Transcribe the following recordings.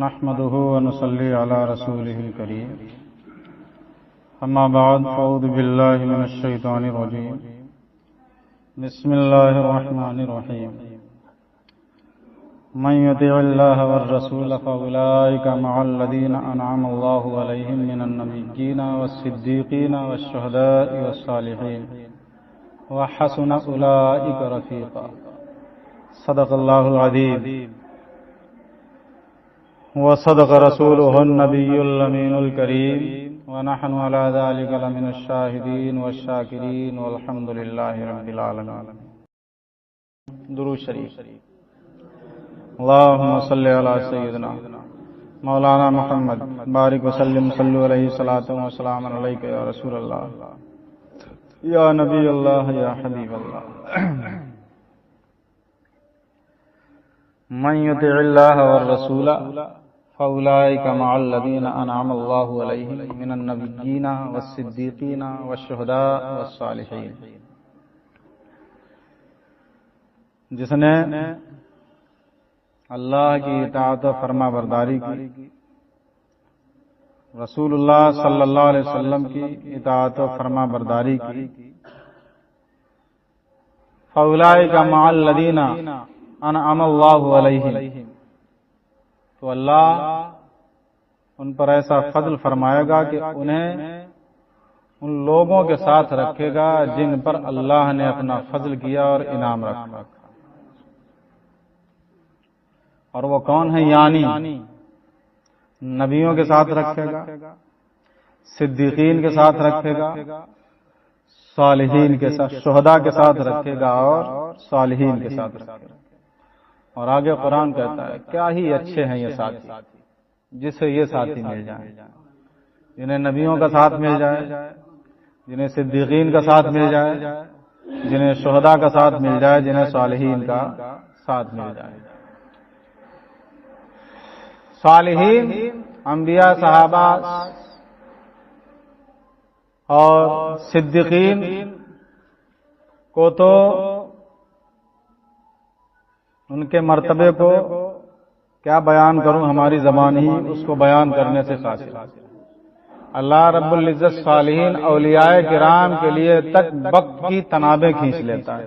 نحمده ونصلي على رسوله الكريم اما بعد فاعوذ بالله من الشيطان الرجيم بسم الله الرحمن الرحيم من يطع الله والرسول فاولئك مع الذين انعم الله عليهم من النبيين والصديقين والشهداء والصالحين وحسن اولئك رفيقا صدق الله العظيم وصدق رسوله النبي الأمين الكريم ونحن على ذلك لمن الشاهدين والشاكرين والحمد لله رب العالمين. درود شریف. اللهم صل على سيدنا مولانا محمد بارك وسلم صلوا عليه صلاة وسلام عليك يا رسول الله يا نبي الله يا حبيب الله. من يطع الله والرسول فأولئك مع الذين أنعم الله عليهم من النبيين والصديقين والشهداء والصالحين. جس نے اللہ کی اطاعت و فرما برداری کی، رسول اللہ صلی اللہ علیہ وسلم کی اطاعت و فرما برداری کی، فأولئك مع الذين انعم اللہ علیہم، تو اللہ ان پر ایسا فضل فرمائے گا کہ انہیں ان لوگوں کے ساتھ رکھے گا جن پر اللہ نے اپنا فضل کیا اور انعام رکھا. اور وہ کون ہے؟ یعنی نبیوں کے ساتھ رکھے گا، صدیقین کے ساتھ رکھے گا، صالحین کے ساتھ، شہداء کے ساتھ رکھے گا اور صالحین کے ساتھ رکھے گا. اور آگے قرآن کہتا ہے کیا ہی اچھے ہیں یہ ساتھی، جسے یہ ساتھی مل جائیں، جنہیں نبیوں کا ساتھ مل جائے، جنہیں صدیقین کا ساتھ مل جائے، جنہیں شہداء کا ساتھ مل جائے، جنہیں صالحین کا ساتھ مل جائے. صالحین انبیاء، صحابہ اور صدیقین کو تو ان کے مرتبے کو کیا بیان کروں، ہماری زبان ہی اس کو بیان کرنے سے قاصر. اللہ رب العزت صالحین اولیاء کرام کے لیے تک وقت کی تنابیں کھینچ لیتا ہے،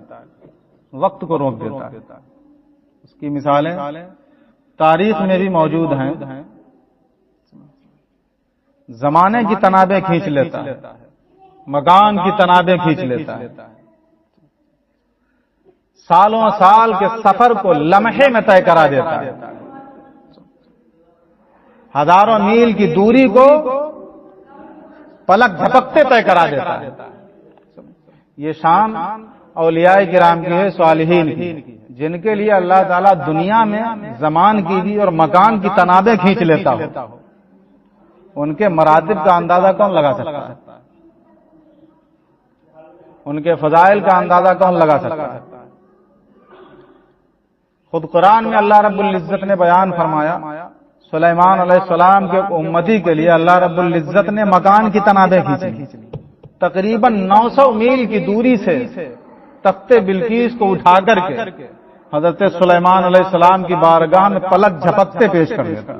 وقت کو روک دیتا ہے. اس کی مثالیں تاریخ میں بھی موجود ہیں. زمانے کی تنابیں کھینچ لیتا ہے، مکان کی تنابیں کھینچ لیتا ہے، سالوں سال کے سفر کو لمحے میں طے کرا دیتا ہے، ہزاروں میل کی دوری کو پلک جھپکتے طے کرا دیتا ہے. یہ شان اولیاء کرام کی ہے، صالحین کی، جن کے لیے اللہ تعالیٰ دنیا میں زمان کی بھی اور مکان کی تنابیں کھینچ لیتا ہو. ان کے مراتب کا اندازہ کون لگا سکتا ہے؟ ان کے فضائل کا اندازہ کون لگا سکتا ہے؟ خود قرآن میں اللہ رب العزت نے بیان فرمایا، سلیمان علیہ السلام کے امتی کے لیے اللہ رب العزت نے مکان کی تنابیں کھینچی. تقریباً 900 میل کی دوری سے تخت بلقیس کو اٹھا کر کے حضرت سلیمان علیہ السلام کی بارگاہ میں پلک جھپکتے پیش کر دیتا.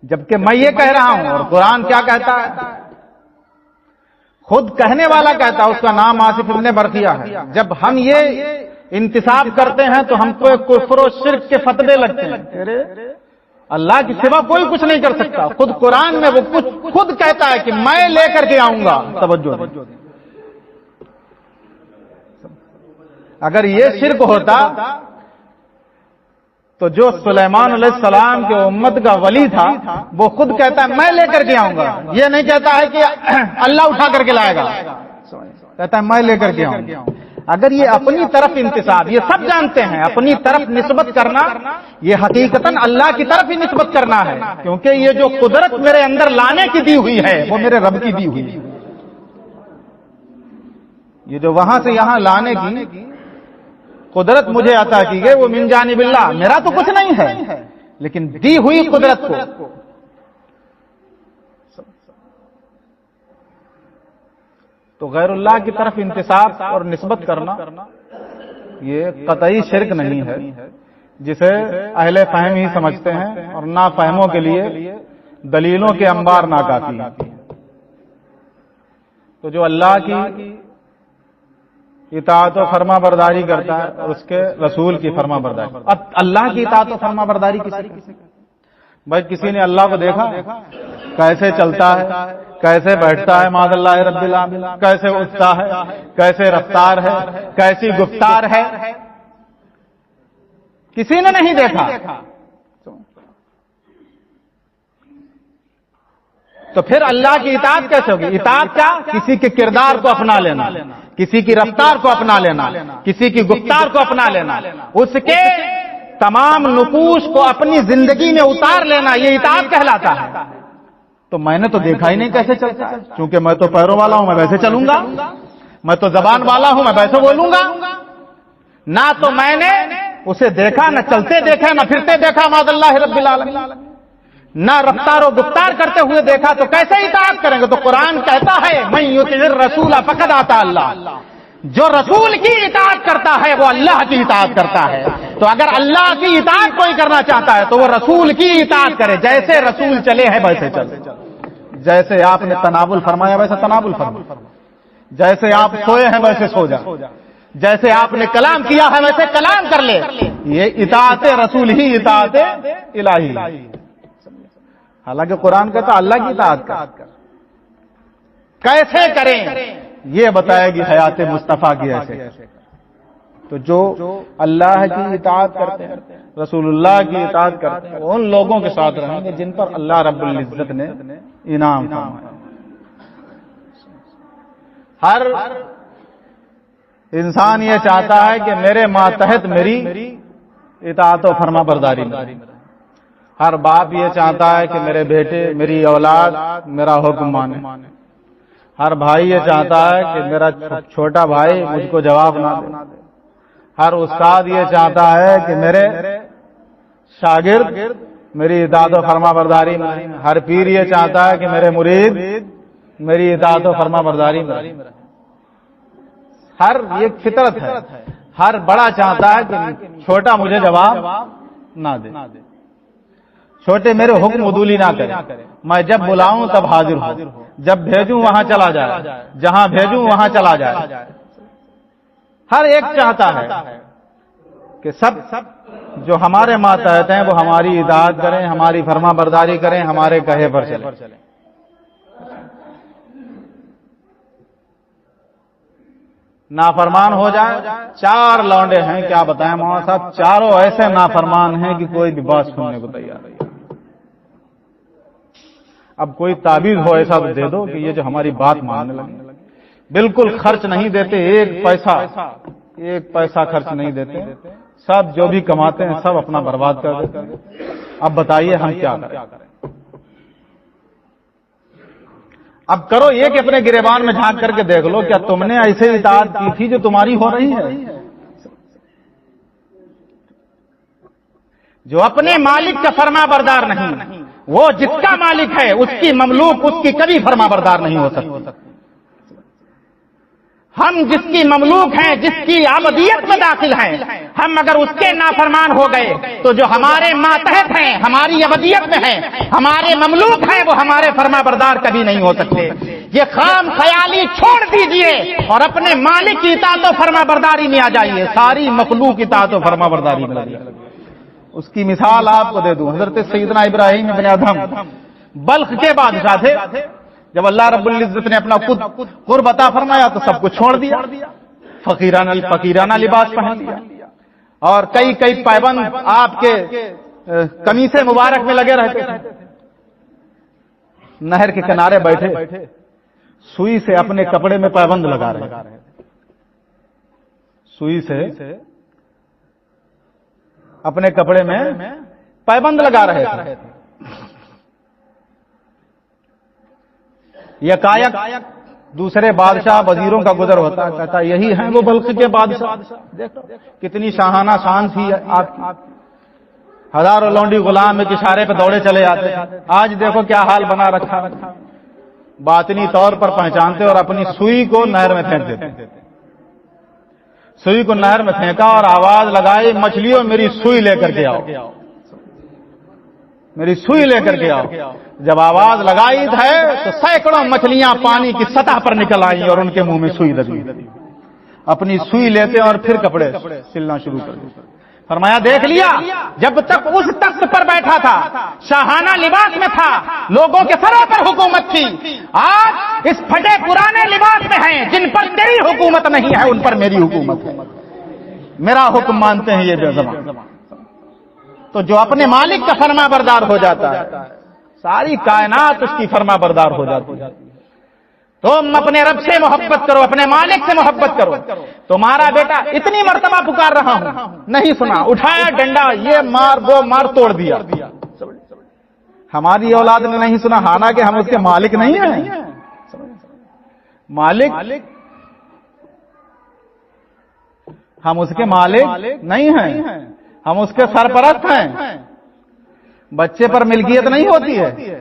جبکہ میں یہ کہہ رہا ہوں اور قرآن کیا کہتا ہے؟ خود کہنے والا کہتا ہے، اس کا نام آصف ابن برقیہ ہے، جب ہم یہ انتصاب کرتے ہیں تو ہم کو کفر و شرک کے فتوے لگتے ہیں. اللہ کے سوا کوئی کچھ نہیں کر سکتا. خود قرآن میں وہ کچھ خود کہتا ہے کہ میں لے کر کے آؤں گا. توجہ، اگر یہ شرک ہوتا تو جو سلیمان علیہ السلام کے امت کا ولی تھا وہ خود کہتا ہے میں لے کر کے آؤں گا. یہ نہیں کہتا ہے کہ اللہ اٹھا کر کے لائے گا، کہتا ہے میں لے کر کے آؤں گا. اگر یہ اپنی طرف انتساب، یہ سب جانتے ہیں، اپنی طرف نسبت کرنا یہ حقیقتاً اللہ کی طرف ہی نسبت کرنا ہے، کیونکہ یہ جو قدرت میرے اندر لانے کی دی ہوئی ہے وہ میرے رب کی دی ہوئی ہے. یہ جو وہاں سے یہاں لانے کی قدرت مجھے عطا کی گئی وہ من جانب اللہ، میرا تو کچھ نہیں ہے، لیکن دی ہوئی قدرت کو تو غیر اللہ کی طرف انتساب اور نسبت کرنا یہ قطعی شرک نہیں ہے، جسے اہل فہم ہی سمجھتے ہیں، اور نافہموں کے لیے دلیلوں کے انبار ناکافی ہیں۔ تو جو اللہ کی اطاعت و فرما برداری کرتا ہے اور اس کے رسول کی فرما برداری، اب اللہ کی اطاعت و فرما برداری کسی بھائی کسی نے اللہ کو دیکھا کیسے چلتا ہے، کیسے بیٹھتا ہے معاذ اللہ رب العالمین، کیسے اٹھتا ہے، کیسے رفتار ہے، کیسی گفتار ہے، کسی نے نہیں دیکھا، تو پھر اللہ کی اطاعت کیسے ہوگی؟ اطاعت کیا؟ کسی کے کردار کو اپنا لینا، کسی کی رفتار کو اپنا لینا، کسی کی گفتار کو اپنا لینا، اس کے تمام نقوش کو اپنی زندگی میں اتار لینا، یہ اطاعت کہلاتا ہے۔ تو میں نے تو دیکھا ہی نہیں کیسے چلتا ہے، چونکہ میں تو پیروں والا ہوں، میں ویسے چلوں گا، میں تو زبان والا ہوں، میں ویسے بولوں گا، نہ تو میں نے اسے دیکھا، نہ چلتے دیکھا، نہ پھرتے دیکھا معاذ اللہ رب العالمین، نہ رفتار و گفتار کرتے ہوئے دیکھا، تو کیسے اطاعت کریں گے؟ تو قرآن کہتا ہے من یطع الرسول فقد اطاع اللہ، جو رسول کی اطاعت کرتا ہے وہ اللہ کی اطاعت کرتا ہے۔ تو اگر اللہ کی اطاعت کوئی کرنا چاہتا ہے تو وہ رسول کی اطاعت کرے، جیسے رسول چلے ہیں ویسے چلے، جیسے آپ نے تناول فرمایا ویسے تناول فرمایا، جیسے آپ سوئے ہیں ویسے سو جا، جیسے آپ نے کلام کیا ہے ویسے کلام کر لے، یہ اطاعت رسول ہی اطاعت الہی۔ حالانکہ قرآن کہتا اللہ کی اطاعت کر، کیسے کریں یہ بتائے گی حیات مصطفیٰ کی ایسے۔ تو جو اللہ کی اطاعت کرتے ہیں، رسول اللہ کی اطاعت کرتے ہیں، ان لوگوں کے ساتھ رہیں گے جن پر اللہ رب العزت نے انعام فرمایا۔ ہر انسان یہ چاہتا ہے کہ میرے ماتحت میری اطاعت و فرما برداری میں، ہر باپ یہ چاہتا ہے کہ میرے بیٹے، میری اولاد میرا حکم مانے، ہر بھائی یہ چاہتا ہے کہ میرا چھوٹا بھائی مجھ کو جواب نہ دے، ہر استاد یہ چاہتا ہے کہ میرے شاگرد میری اطاعت و فرما برداری میں، ہر پیر یہ چاہتا ہے کہ میرے مرید میری اطاعت و فرما برداری میں۔ ہر ایک فطرت ہے، ہر بڑا چاہتا ہے کہ چھوٹا مجھے جواب نہ دے، چھوٹے میرے حکم عدولی نہ کرے، میں جب بلاؤں تب حاضر ہوں، جب بھیجوں وہاں چلا جائے، جہاں بھیجوں وہاں چلا جائے۔ ہر ایک چاہتا ہے کہ سب جو ہمارے ماتحت ہیں وہ ہماری اطاعت کریں، ہماری فرما برداری کریں، ہمارے کہے پر چلیں۔ نافرمان ہو جائے، چار لونڈے ہیں کیا بتائیں مولانا صاحب، چاروں ایسے نافرمان ہیں کہ کوئی بھی بات سننے کو تیار نہیں۔ اب کوئی تعبیر ہو ایسا دے دو کہ یہ جو ہماری بات ماننے لگے، بالکل خرچ نہیں دیتے، ایک پیسہ خرچ نہیں دیتے، سب جو بھی کماتے ہیں سب اپنا برباد کر دیتے ہیں۔ اب بتائیے ہم کیا کریں؟ اب کرو یہ کہ اپنے گریبان میں جھانک کر کے دیکھ لو، کیا تم نے ایسے اطاعت کی تھی جو تمہاری ہو رہی ہے؟ جو اپنے مالک کا فرما بردار نہیں، وہ جس کا مالک ہے اس کی مملوک اس کی کبھی فرما بردار نہیں ہو سکتی۔ ہم جس کی مملوک ہیں، جس کی عبدیت میں داخل ہیں، ہم اگر اس کے نافرمان ہو گئے تو جو ہمارے ماتحت ہیں، ہماری عبدیت میں ہیں، ہمارے مملوک ہیں، وہ ہمارے فرما بردار کبھی نہیں ہو سکتے۔ یہ خام خیالی چھوڑ دیجئے اور اپنے مالک کی اطاعت و فرما برداری میں آ جائیے، ساری مخلوق اطاعت و فرما برداری میں لگی۔ اس کی مثال آپ کو دے دوں، حضرت سیدنا ابراہیم ابن ادھم بلخ کے بادشاہ تھے، جب اللہ رب العزت نے اپنا قرب عطا فرمایا تو سب کچھ چھوڑ دیا، فقیرانہ لباس پہن لیا، اور کئی پابند آپ کے قمیص مبارک میں لگے رہتے تھے، نہر کے کنارے بیٹھے سوئی سے اپنے کپڑے میں پابند لگا رہے، سوئی سے اپنے کپڑے میں پابند لگا رہے تھے۔ یکایک دوسرے بادشاہ وزیروں کا گزر ہوتا، کہتا یہی ہیں وہ بلخ کے بادشاہ، دیکھو کتنی شاہانہ شان تھی آپ کی، ہزاروں لونڈی غلام ایک اشارے پہ دوڑے چلے آتے، آج دیکھو کیا حال بنا رکھا۔ باطنی طور پر پہچانتے اور اپنی سوئی کو نہر میں پھینک دیتے. سوئی کو نہر میں پھینکا اور آواز لگائی, مچھلیوں میری سوئی لے کر کے آؤ, میری سوئی لے کر کے آؤ. جب آواز لگائی ہے تو سینکڑوں مچھلیاں پانی کی سطح پر نکل آئیں اور ان کے منہ میں سوئی لگی. اپنی سوئی لیتے اور پھر کپڑے سلنا شروع کر دیتے. فرمایا دیکھ لیا, جب تک اس تخت پر بیٹھا تھا, شاہانہ لباس میں تھا, لوگوں کے سروں پر حکومت تھی, آج اس پھٹے پرانے لباس میں ہیں. جن پر تیری حکومت نہیں ہے ان پر میری حکومت ہے. میرا حکم مانتے ہیں یہ بے زبان. تو جو اپنے مالک کا فرما بردار ہو جاتا ہے, ساری کائنات اس کی فرما بردار ہو جاتی ہے. تم اپنے رب سے محبت کرو, اپنے مالک سے محبت کرو. تمہارا بیٹا اتنی مرتبہ پکار رہا ہوں, نہیں سنا, اٹھایا ڈنڈا, یہ مار وہ مار, توڑ دیا. ہماری اولاد نے نہیں سنا, حالانکہ ہم اس کے مالک نہیں ہیں. مالک ہم اس کے مالک نہیں ہیں, ہم اس کے سرپرست ہیں. بچے پر ملکیت نہیں ہوتی ہے,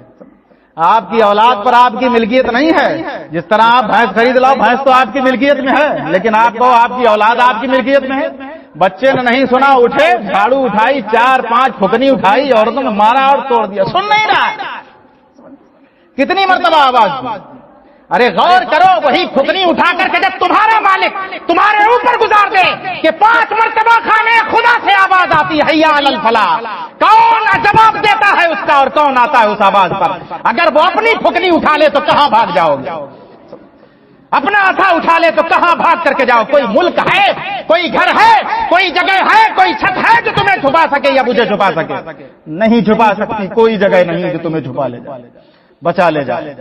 آپ کی اولاد پر آپ کی ملکیت نہیں ہے. جس طرح آپ بھینس خرید لاؤ, بھینس تو آپ کی ملکیت میں ہے, لیکن آپ کو آپ کی اولاد آپ کی ملکیت میں ہے. بچے نے نہیں سنا, اٹھے, جھاڑو اٹھائی, 4-5 پھکنی اٹھائی, عورتوں نے مارا اور توڑ دیا. سن نہیں رہا ہے, کتنی مرتبہ آواز. ارے غور کرو, وہی پھکنی اٹھا کر کے جب تمہارا مالک تمہارے اوپر گزار دے کہ 5 مرتبہ کھانے خدا سے آواز آتی ہے حی علی الفلاح, کون جواب دیتا ہے اس کا اور کون آتا ہے اس آواز پر؟ اگر وہ اپنی پھکنی اٹھا لے تو کہاں بھاگ جاؤ گے؟ اپنا ہتھا اٹھا لے تو کہاں بھاگ کر کے جاؤ؟ کوئی ملک ہے, کوئی گھر ہے, کوئی جگہ ہے, کوئی چھت ہے جو تمہیں چھپا سکے یا مجھے چھپا سکے؟ نہیں چھپا سکتی, کوئی جگہ نہیں جو تمہیں چھپا لے جائے, بچا لے جائے.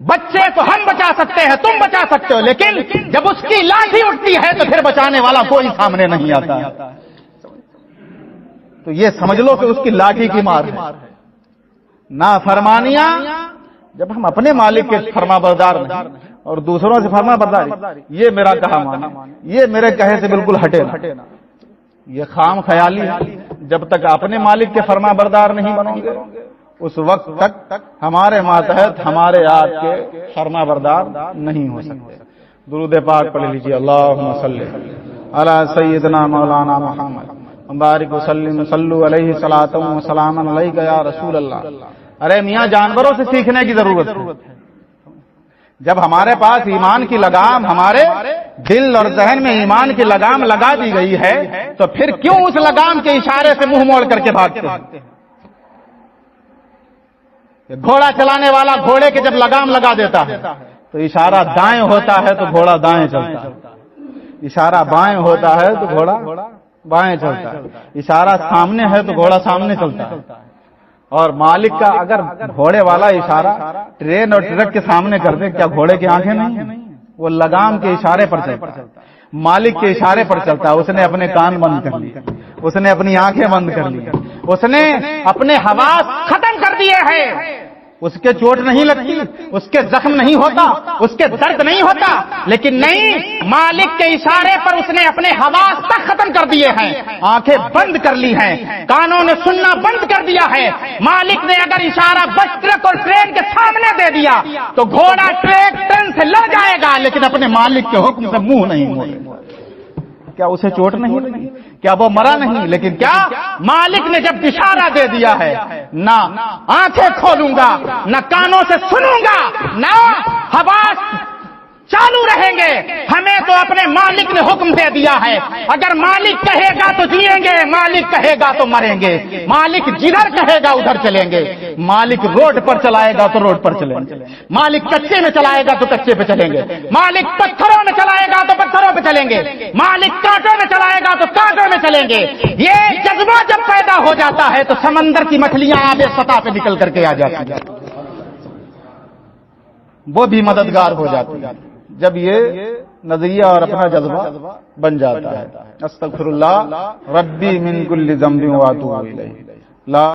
بچے تو ہم بچا سکتے ہیں, تم بچا سکتے ہو, لیکن جب اس کی لاٹھی اٹھتی ہے تو پھر بچانے والا کوئی سامنے نہیں آتا. تو یہ سمجھ لو کہ اس کی لاٹھی کی مار ہے. نافرمانیاں جب ہم اپنے مالک کے فرما بردار نہیں اور دوسروں سے فرما برداری, یہ میرا کہا مانا, یہ میرے کہے سے بالکل ہٹے نا, یہ خام خیالی ہے. جب تک اپنے مالک کے فرما بردار نہیں بنو گے اس وقت تک ہمارے ماتحت ہمارے آپ کے فرما بردار نہیں ہو سکتے. درود پاک پڑھ لیجیے. اللہم صلی علی سیدنا مولانا محمد مبارک وسلم صلو علیہ صلاۃ و سلام علیک یا رسول اللہ. ارے میاں, جانوروں سے سیکھنے کی ضرورت ہے. جب ہمارے پاس ایمان کی لگام, ہمارے دل اور ذہن میں ایمان کی لگام لگا دی گئی ہے, تو پھر کیوں اس لگام کے اشارے سے منہ موڑ کر کے بھاگتے ہیں؟ گھوڑا چلانے والا گھوڑے کے جب لگام لگا دیتا ہے تو اشارہ دائیں ہوتا ہے تو گھوڑا دائیں چلتا ہے, اشارہ بائیں ہوتا ہے تو گھوڑا بائیں چلتا ہے, اشارہ سامنے ہے تو گھوڑا سامنے چلتا ہے. اور مالک کا اگر گھوڑے والا اشارہ ٹرین اور ٹرک کے سامنے کر دے, کیا گھوڑے کی آنکھیں نہیں ہیں؟ وہ لگام کے اشارے پر چلتا ہے, مالک کے اشارے پر چلتا ہے. اس نے اپنے کان بند کر لیے, اس نے اپنی آنکھیں بند کر لی, اس نے اپنے حواس ختم کر دیے ہیں. اس کے چوٹ نہیں لگتی, اس کے زخم نہیں ہوتا, اس کے درد نہیں ہوتا, لیکن نہیں, مالک کے اشارے پر اس نے اپنے حواس تک ختم کر دیے ہیں. آنکھیں بند کر لی ہیں, کانوں نے سننا بند کر دیا ہے. مالک نے اگر اشارہ بس ٹرک اور ٹرین کے سامنے دے دیا تو گھوڑا ٹرین سے لڑ جائے گا, لیکن اپنے مالک کے حکم سے منہ نہیں موڑے گا. کیا اسے چوٹ نہیں لگی؟ کیا وہ مرا نہیں؟ لیکن کیا مالک نے جب اشارہ دے دیا ہے, نہ آنکھیں کھولوں گا, نہ کانوں سے سنوں گا, نہ حواس چالو رہیں گے. ہمیں تو اپنے مالک نے حکم دے دیا ہے, اگر مالک کہے گا تو جیئیں گے, مالک کہے گا تو مریں گے, مالک جدھر کہے گا ادھر چلیں گے, مالک روڈ پر چلائے گا تو روڈ پر چلیں گے, مالک کچے میں چلائے گا تو کچے پہ چلیں گے, مالک پتھروں میں چلائے گا تو پتھروں پہ چلیں گے, مالک کانٹوں میں چلائے گا تو کانٹوں میں چلیں گے. یہ جذبہ جب پیدا ہو جاتا ہے تو سمندر کی مچھلیاں آب سطح پہ نکل کر کے آ جاتی ہیں, وہ بھی مددگار ہو جاتی ہے جب یہ نظریہ اور اپنا جذبہ بن جاتا ہے. استغفر اللہ ربی من کل ذنب و اتوب الیہ.